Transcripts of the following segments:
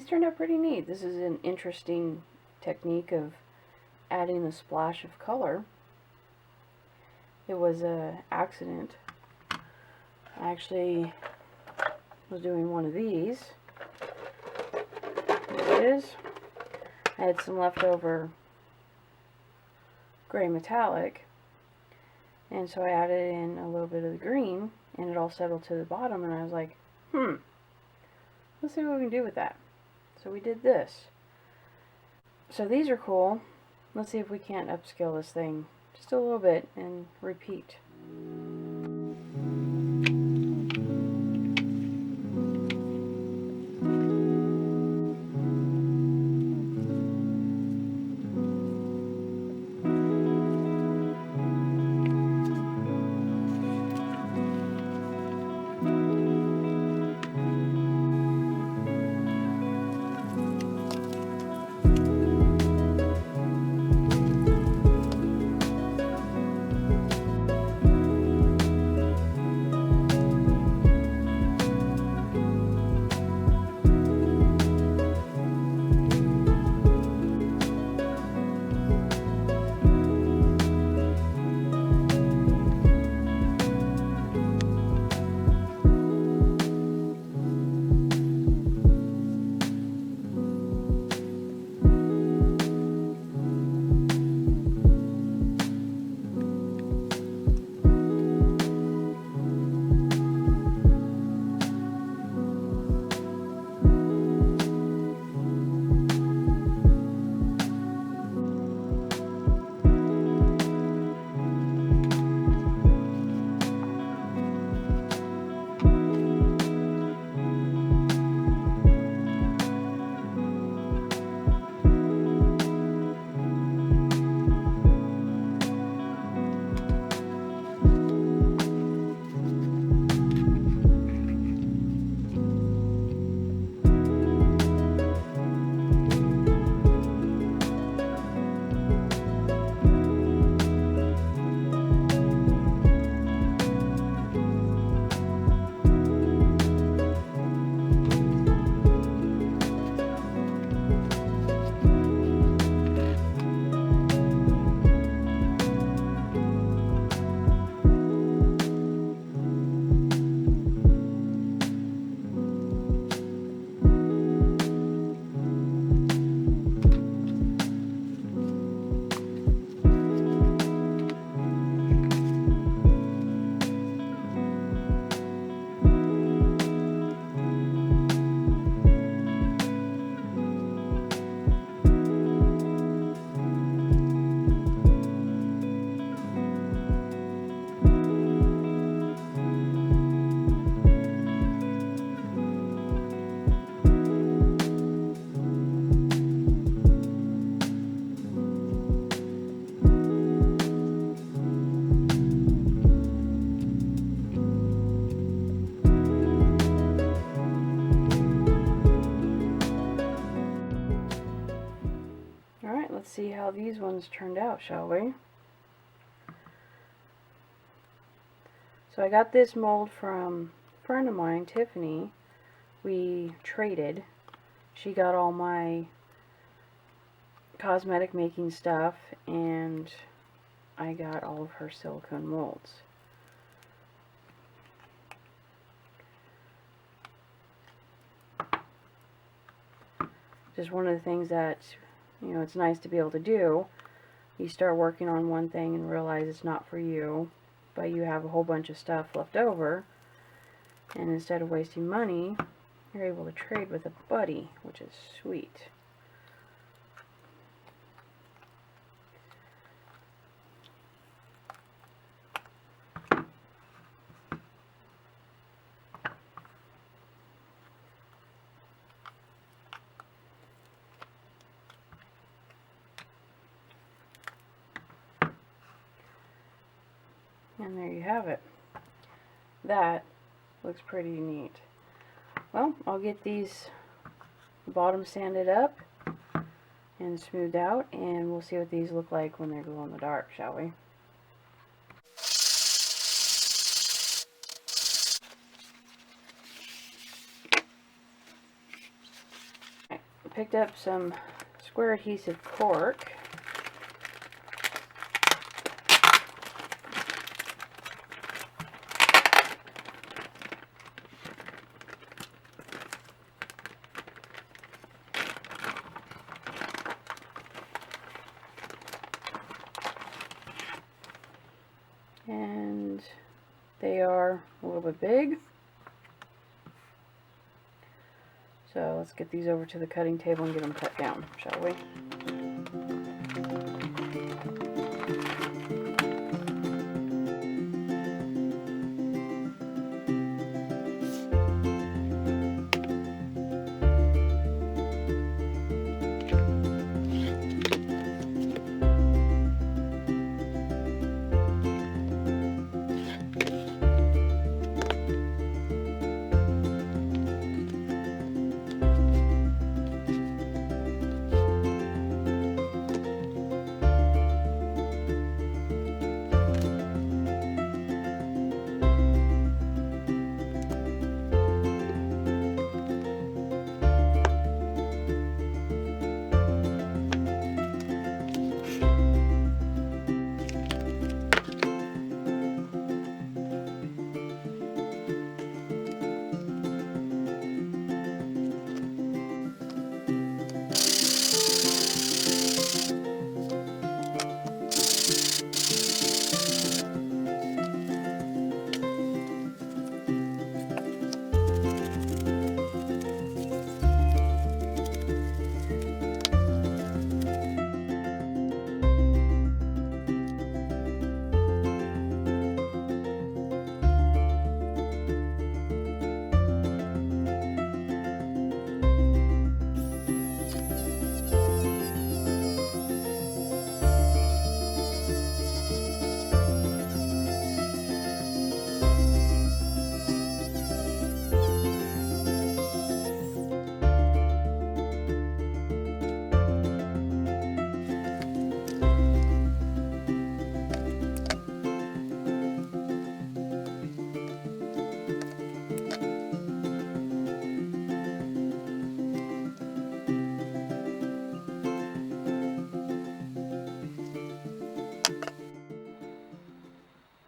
turned out pretty neat. This is an interesting technique of adding a splash of color. It was an accident. I actually was doing one of these. There it is. I had some leftover gray metallic, and so I added in a little bit of the green, and it all settled to the bottom, and I was like, let's see what we can do with that. So we did this. So these are cool. Let's see if we can't upscale this thing just a little bit and repeat. Let's see how these ones turned out, shall we? So I got this mold from a friend of mine, Tiffany. We traded. She got all my cosmetic making stuff, and I got all of her silicone molds. Just one of the things that, you know, it's nice to be able to do. You start working on one thing and realize it's not for you, but you have a whole bunch of stuff left over, and instead of wasting money, you're able to trade with a buddy, which is sweet. And there you have it. That looks pretty neat. Well, I'll get these bottoms sanded up and smoothed out, and we'll see what these look like when they glow in the dark, shall we? picked up some square adhesive cork. And they are a little bit big. So let's get these over to the cutting table and get them cut down, shall we?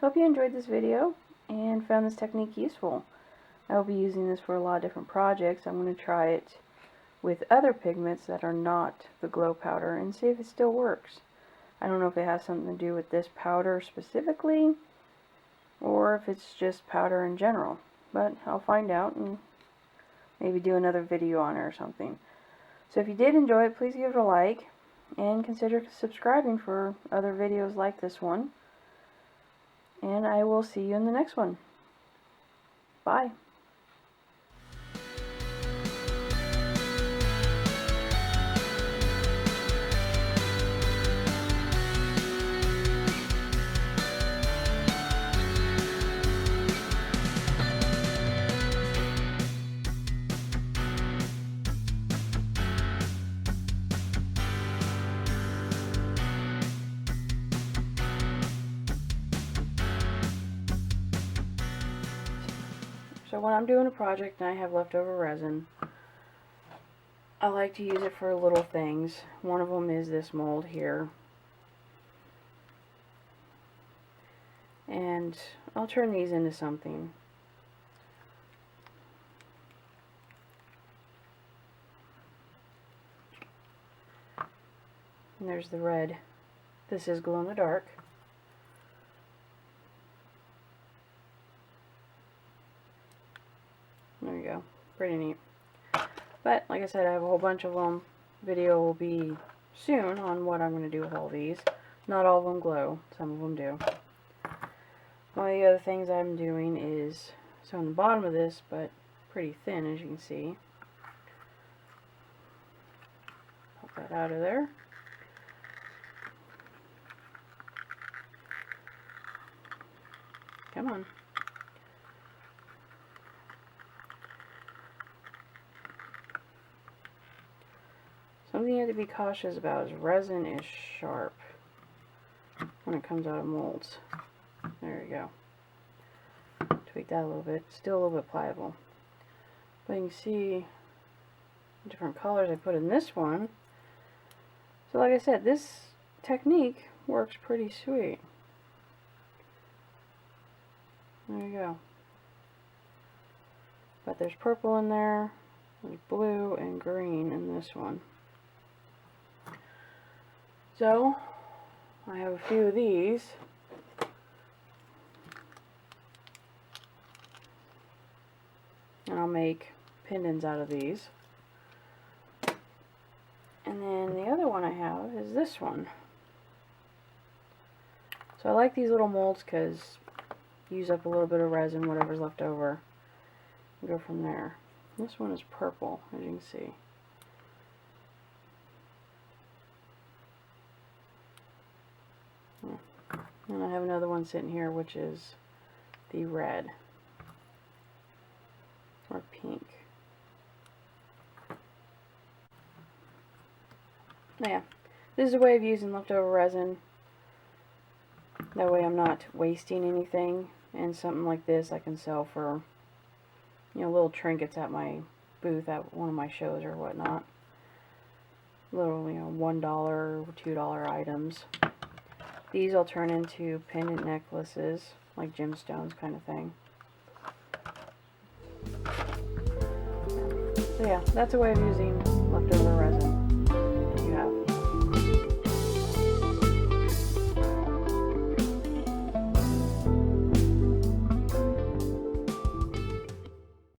Hope you enjoyed this video and found this technique useful. I will be using this for a lot of different projects. I'm going to try it with other pigments that are not the glow powder and see if it still works. I don't know if it has something to do with this powder specifically or if it's just powder in general, but I'll find out and maybe do another video on it or something. So if you did enjoy it, please give it a like and consider subscribing for other videos like this one. And I will see you in the next one. Bye. So when I'm doing a project and I have leftover resin, I like to use it for little things. One of them is this mold here. And I'll turn these into something. And there's the red. This is glow in the dark. There you go. Pretty neat. But, like I said, I have a whole bunch of them. Video will be soon on what I'm going to do with all these. Not all of them glow. Some of them do. One of the other things I'm doing is, so on the bottom of this, but pretty thin as you can see. Pop that out of there. Come on. Something you have to be cautious about is resin is sharp when it comes out of molds. There you go. Tweak that a little bit. Still a little bit pliable. But you can see different colors I put in this one. So like I said, this technique works pretty sweet. There you go. But there's purple in there, there's blue and green in this one. So, I have a few of these. And I'll make pendants out of these. And then the other one I have is this one. So I like these little molds because use up a little bit of resin, whatever's left over, and go from there. This one is purple, as you can see. And I have another one sitting here, which is the red, or pink. Yeah, this is a way of using leftover resin. That way I'm not wasting anything, and something like this I can sell for, you know, little trinkets at my booth at one of my shows or whatnot. Little, you know, $1 or $2 items. These I'll turn into pendant necklaces, like gemstones kind of thing. So yeah, that's a way of using leftover resin.